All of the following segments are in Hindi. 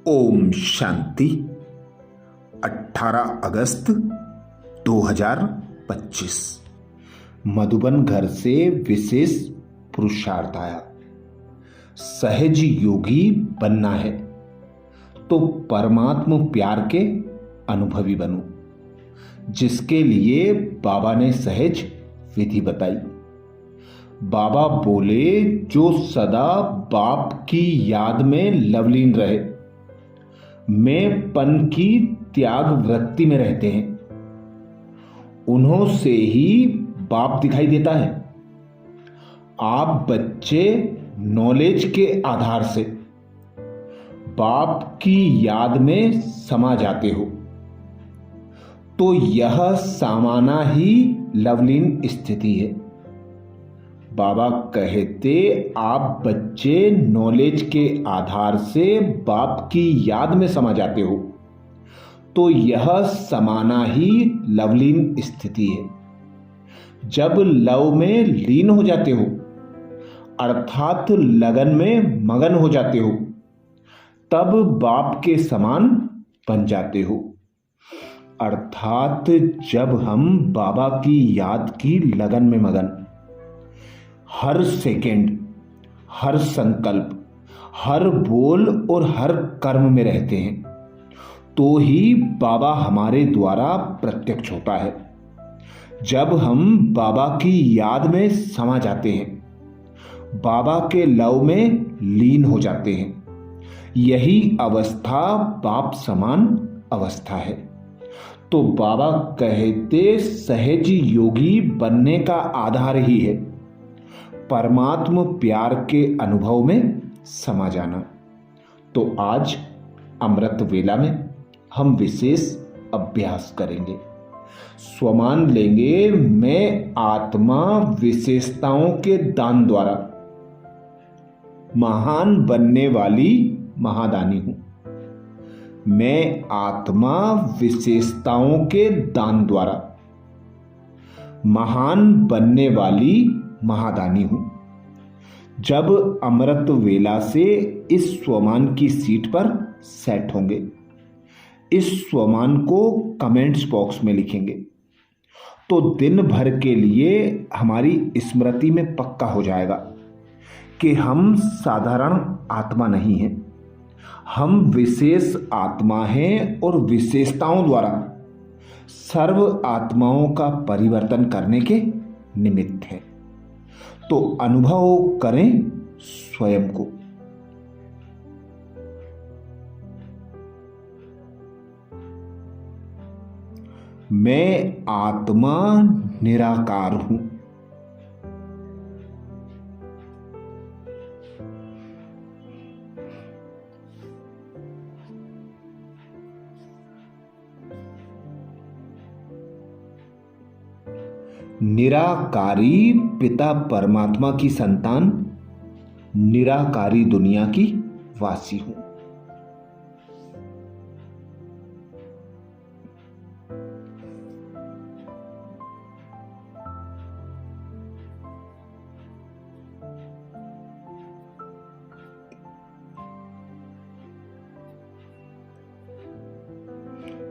ओम शांति। 18 अगस्त 2025 मधुबन घर से विशेष पुरुषार्थ आया। सहज योगी बनना है तो परमात्म प्यार के अनुभवी बनो, जिसके लिए बाबा ने सहज विधि बताई। बाबा बोले, जो सदा बाप की याद में लवलीन रहे, में पन की त्याग वृत्ति में रहते हैं, उन्हों से ही बाप दिखाई देता है। आप बच्चे नॉलेज के आधार से बाप की याद में समा जाते हो, तो यह सामाना ही लवलीन स्थिति है। बाबा कहते, आप बच्चे नॉलेज के आधार से बाप की याद में समा जाते हो, तो यह समाना ही लवलीन स्थिति है। जब लव में लीन हो जाते हो, अर्थात लगन में मगन हो जाते हो, तब बाप के समान बन जाते हो। अर्थात जब हम बाबा की याद की लगन में मगन, हर सेकंड, हर संकल्प, हर बोल और हर कर्म में रहते हैं, तो ही बाबा हमारे द्वारा प्रत्यक्ष होता है। जब हम बाबा की याद में समा जाते हैं, बाबा के लव में लीन हो जाते हैं, यही अवस्था बाप समान अवस्था है। तो बाबा कहते, सहज योगी बनने का आधार ही है परमात्म प्यार के अनुभव में समा जाना। तो आज अमृत वेला में हम विशेष अभ्यास करेंगे। स्वमान लेंगे, मैं आत्मा विशेषताओं के दान द्वारा महान बनने वाली महादानी हूं। मैं आत्मा विशेषताओं के दान द्वारा महान बनने वाली महादानी हूं। जब अमृत वेला से इस स्वमान की सीट पर सेट होंगे, इस स्वमान को कमेंट्स बॉक्स में लिखेंगे, तो दिन भर के लिए हमारी स्मृति में पक्का हो जाएगा कि हम साधारण आत्मा नहीं हैं, हम विशेष आत्मा हैं और विशेषताओं द्वारा सर्व आत्माओं का परिवर्तन करने के निमित्त हैं। तो अनुभव करें स्वयं को। मैं आत्मा निराकार हूं। निराकारी पिता परमात्मा की संतान, निराकारी दुनिया की वासी हूं।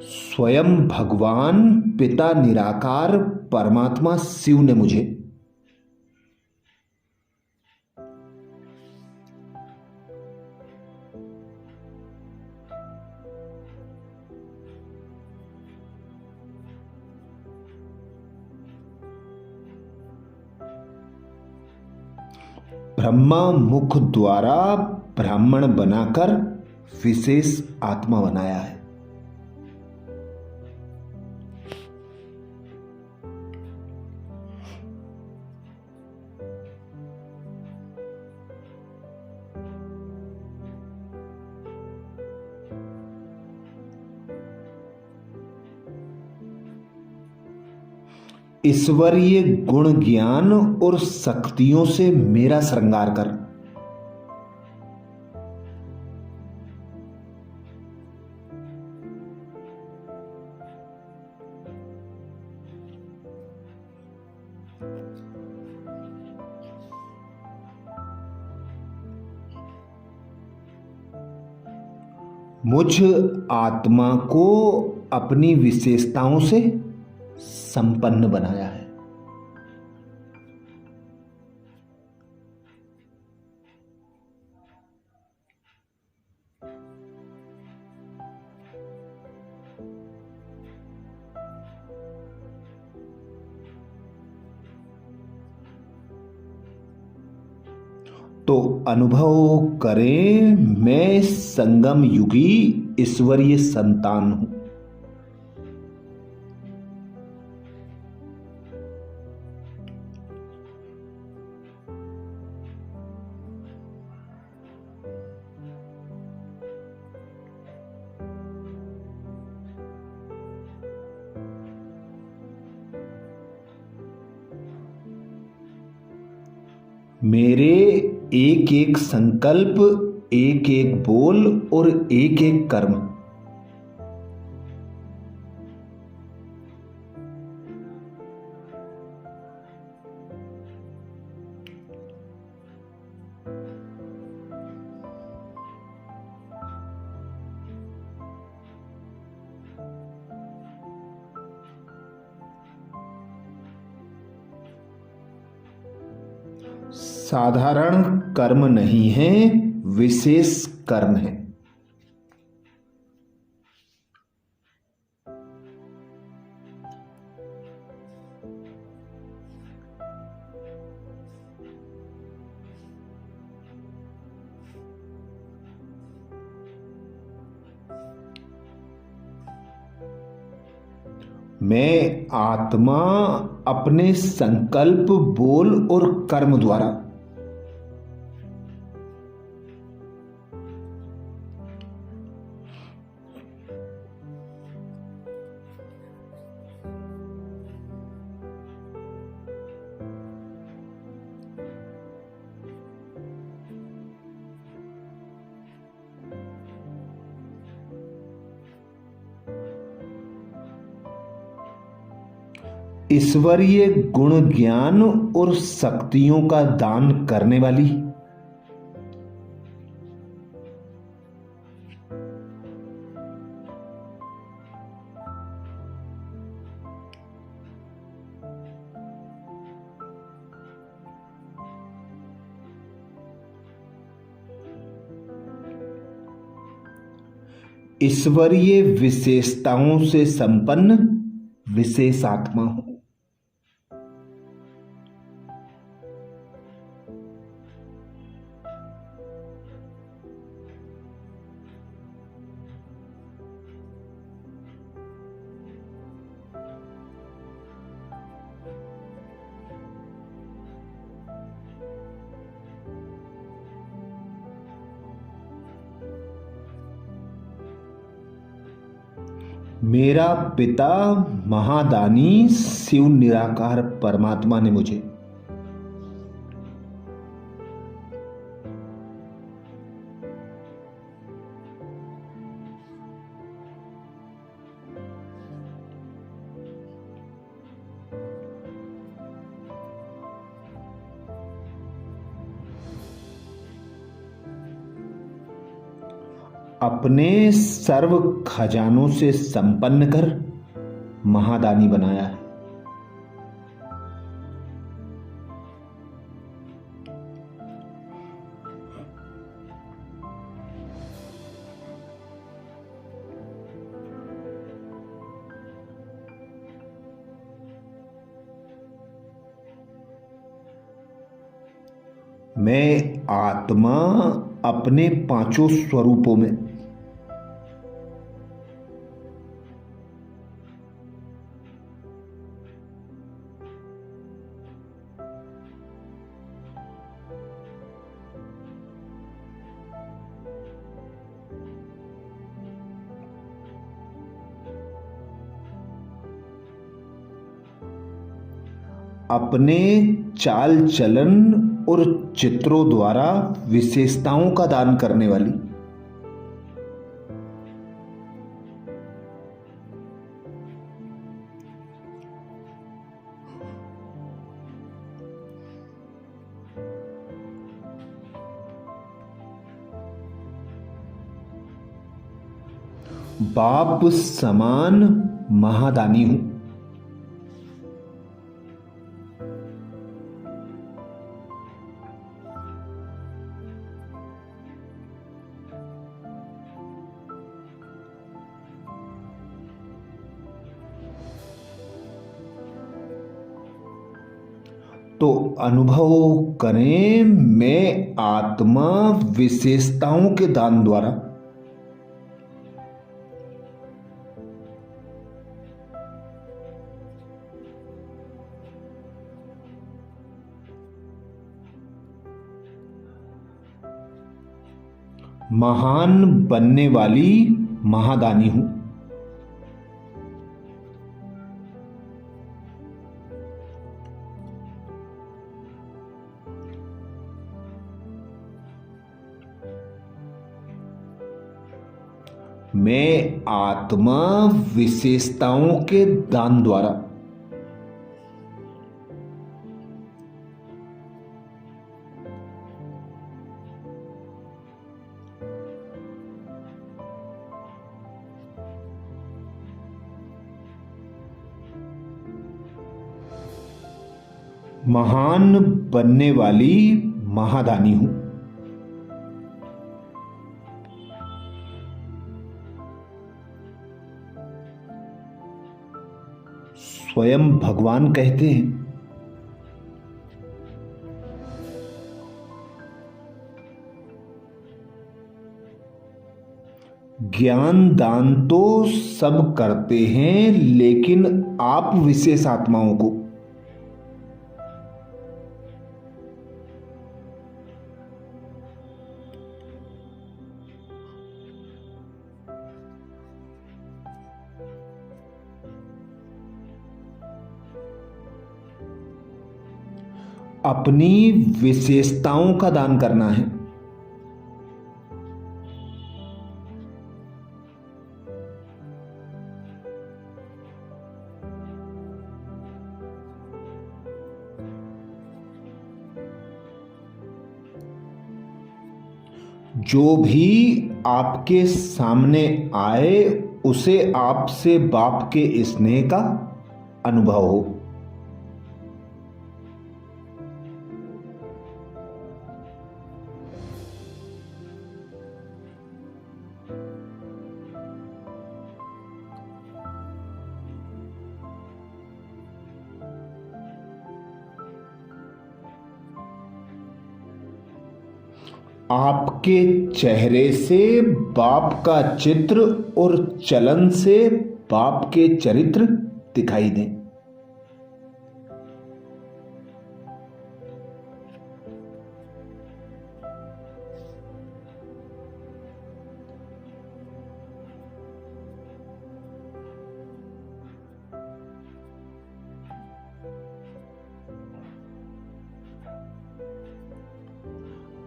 स्वयं भगवान पिता निराकार परमात्मा शिव ने मुझे ब्रह्मा मुख द्वारा ब्राह्मण बनाकर विशेष आत्मा बनाया है। ईश्वरीय गुण ज्ञान और शक्तियों से मेरा श्रृंगार कर मुझ आत्मा को अपनी विशेषताओं से संपन्न बनाया है। तो अनुभव करें, मैं संगम युगी ईश्वरीय संतान हूं। मेरे एक एक संकल्प, एक एक बोल और एक एक कर्म साधारण कर्म नहीं है, विशेष कर्म है। मैं आत्मा अपने संकल्प, बोल और कर्म द्वारा ईश्वरीय गुण, ज्ञान और शक्तियों का दान करने वाली ईश्वरीय विशेषताओं से संपन्न विशेष आत्मा हूं। मेरा पिता महादानी शिव निराकार परमात्मा ने मुझे अपने सर्व खजानों से संपन्न कर महादानी बनाया है। मैं आत्मा अपने पांचों स्वरूपों में अपने चाल चलन और चित्रों द्वारा विशेषताओं का दान करने वाली बाप समान महादानी हूं। तो अनुभव करें, मैं आत्मा विशेषताओं के दान द्वारा महान बनने वाली महादानी हूं। मैं आत्मा विशेषताओं के दान द्वारा महान बनने वाली महादानी हूं। स्वयं भगवान कहते हैं, ज्ञान दान तो सब करते हैं, लेकिन आप विशेष आत्माओं को अपनी विशेषताओं का दान करना है। जो भी आपके सामने आए उसे आपसे बाप के स्नेह का अनुभव हो। आपके चेहरे से बाप का चित्र और चलन से बाप के चरित्र दिखाई दें।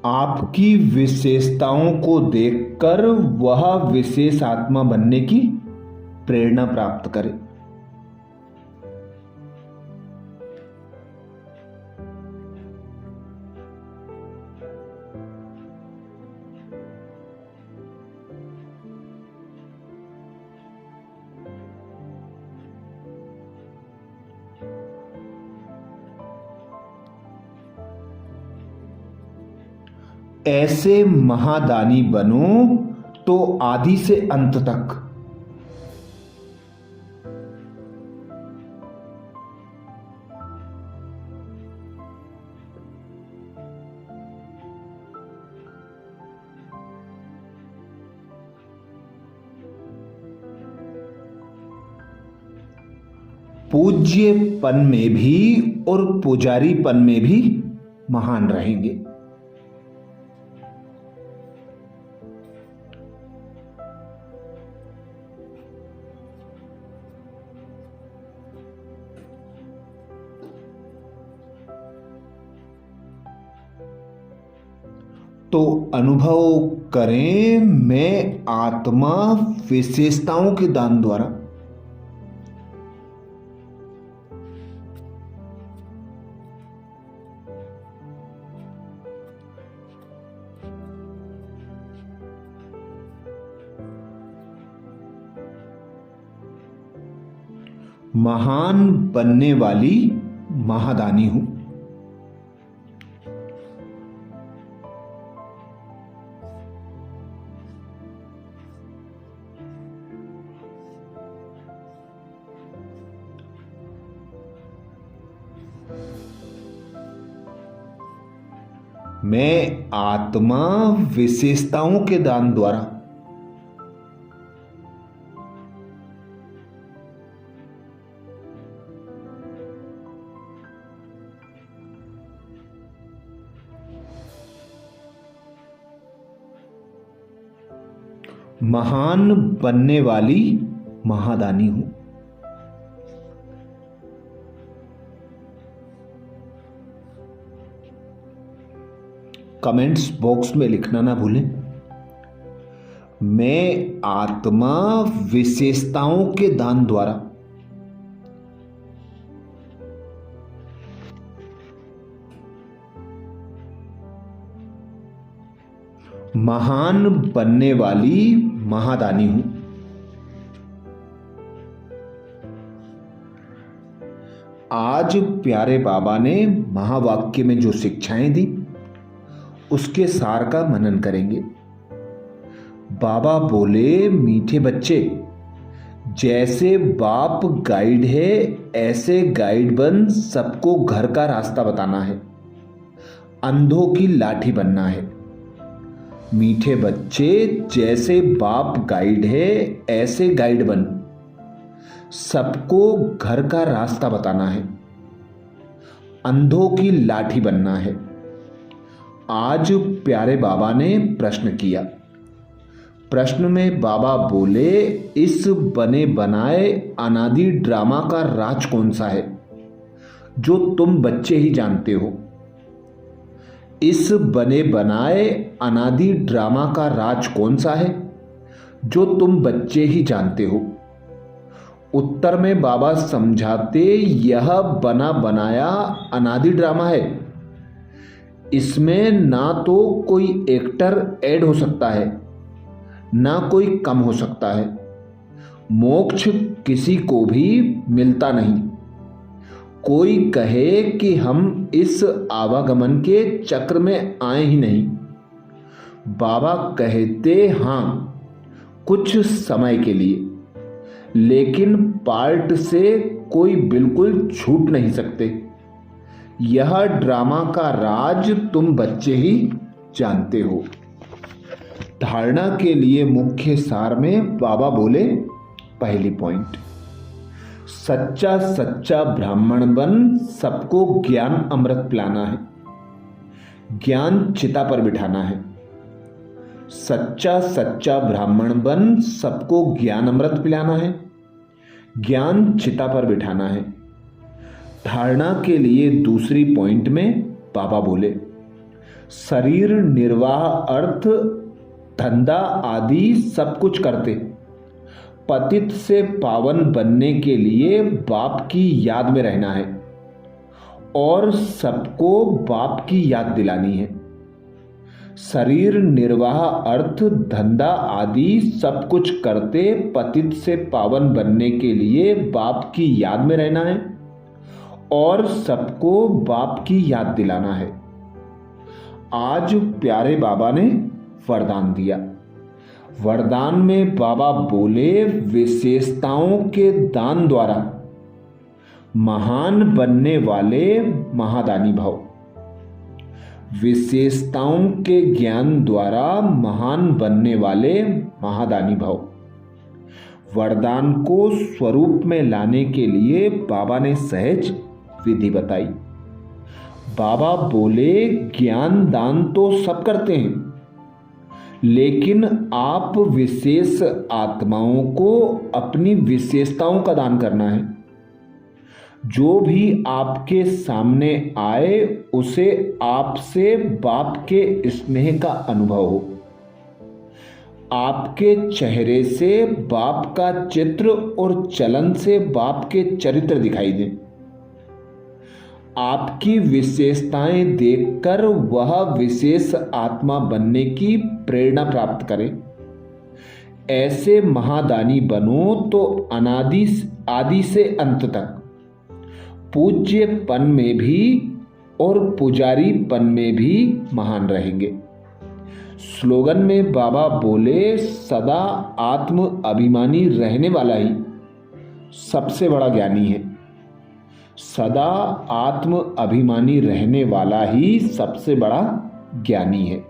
आपकी विशेषताओं को देखकर वह विशेष आत्मा बनने की प्रेरणा प्राप्त करे। ऐसे महादानी बनो तो आदि से अंत तक पूज्यपन में भी और पुजारीपन में भी महान रहेंगे। तो अनुभव करें, मैं आत्मा विशेषताओं के दान द्वारा महान बनने वाली महादानी हूं। मैं आत्मा विशेषताओं के दान द्वारा महान बनने वाली महादानी हूं। कमेंट्स बॉक्स में लिखना ना भूलें। मैं आत्मा विशेषताओं के दान द्वारा महान बनने वाली महादानी हूं। आज प्यारे बाबा ने महावाक्य में जो शिक्षाएं दी उसके सार का मनन करेंगे। बाबा बोले, मीठे बच्चे, जैसे बाप गाइड है ऐसे गाइड बन सबको घर का रास्ता बताना है, अंधों की लाठी बनना है। मीठे बच्चे, जैसे बाप गाइड है ऐसे गाइड बन सबको घर का रास्ता बताना है, अंधों की लाठी बनना है। आज प्यारे बाबा ने प्रश्न किया। प्रश्न में बाबा बोले, इस बने बनाए अनादि ड्रामा का राज कौन सा है जो तुम बच्चे ही जानते हो? इस बने बनाए अनादि ड्रामा का राज कौन सा है जो तुम बच्चे ही जानते हो? उत्तर में बाबा समझाते, यह बना बनाया अनादि ड्रामा है। इसमें ना तो कोई एक्टर ऐड हो सकता है, ना कोई कम हो सकता है। मोक्ष किसी को भी मिलता नहीं। कोई कहे कि हम इस आवागमन के चक्र में आए ही नहीं। बाबा कहते, हां, कुछ समय के लिए, लेकिन पार्ट से कोई बिल्कुल छूट नहीं सकते। यह ड्रामा का राज तुम बच्चे ही जानते हो। धारणा के लिए मुख्य सार में बाबा बोले, पहली पॉइंट, सच्चा सच्चा ब्राह्मण बन सबको ज्ञान अमृत पिलाना है, ज्ञान चिता पर बिठाना है। सच्चा सच्चा ब्राह्मण बन सबको ज्ञान अमृत पिलाना है, ज्ञान चिता पर बिठाना है। धारणा के लिए दूसरी पॉइंट में बाबा बोले, शरीर निर्वाह, अर्थ, धंधा आदि सब कुछ करते पतित से पावन बनने के लिए बाप की याद में रहना है और सबको बाप की याद दिलानी है। शरीर निर्वाह, अर्थ, धंधा आदि सब कुछ करते पतित से पावन बनने के लिए बाप की याद में रहना है और सबको बाप की याद दिलाना है। आज प्यारे बाबा ने वरदान दिया। वरदान में बाबा बोले, विशेषताओं के दान द्वारा महान बनने वाले महादानी भव। विशेषताओं के ज्ञान द्वारा महान बनने वाले महादानी भव। वरदान को स्वरूप में लाने के लिए बाबा ने सहज विधि बताई। बाबा बोले, ज्ञान दान तो सब करते हैं, लेकिन आप विशेष आत्माओं को अपनी विशेषताओं का दान करना है। जो भी आपके सामने आए उसे आपसे बाप के स्नेह का अनुभव हो। आपके चेहरे से बाप का चित्र और चलन से बाप के चरित्र दिखाई दें। आपकी विशेषताएं देखकर वह विशेष आत्मा बनने की प्रेरणा प्राप्त करें। ऐसे महादानी बनो तो अनादि आदि से अंत तक पूज्यपन में भी और पुजारीपन में भी महान रहेंगे। स्लोगन में बाबा बोले, सदा आत्म अभिमानी रहने वाला ही सबसे बड़ा ज्ञानी है। सदा आत्म अभिमानी रहने वाला ही सबसे बड़ा ज्ञानी है।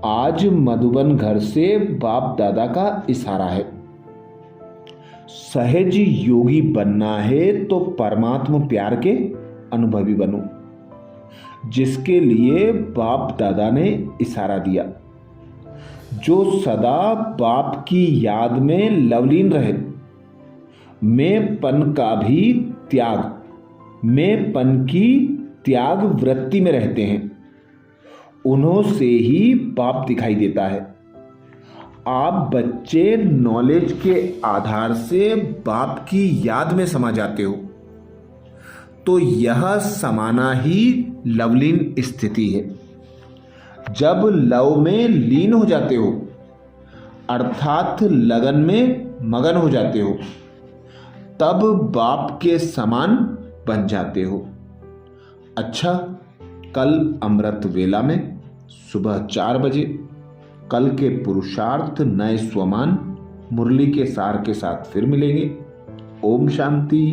आज मधुबन घर से बाप दादा का इशारा है, सहज योगी बनना है तो परमात्मा प्यार के अनुभवी बनो, जिसके लिए बाप दादा ने इशारा दिया। जो सदा बाप की याद में लवलीन रहे, मैंपन का भी त्याग, मैंपन की त्याग वृत्ति में रहते हैं, उन्हों से ही बाप दिखाई देता है। आप बच्चे नॉलेज के आधार से बाप की याद में समा जाते हो, तो यह समाना ही लवलीन स्थिति है। जब लव में लीन हो जाते हो, अर्थात लगन में मगन हो जाते हो, तब बाप के समान बन जाते हो। अच्छा, कल अमृत वेला में सुबह 4 बजे कल के पुरुषार्थ नए स्वमान मुरली के सार के साथ फिर मिलेंगे। ओम शांति।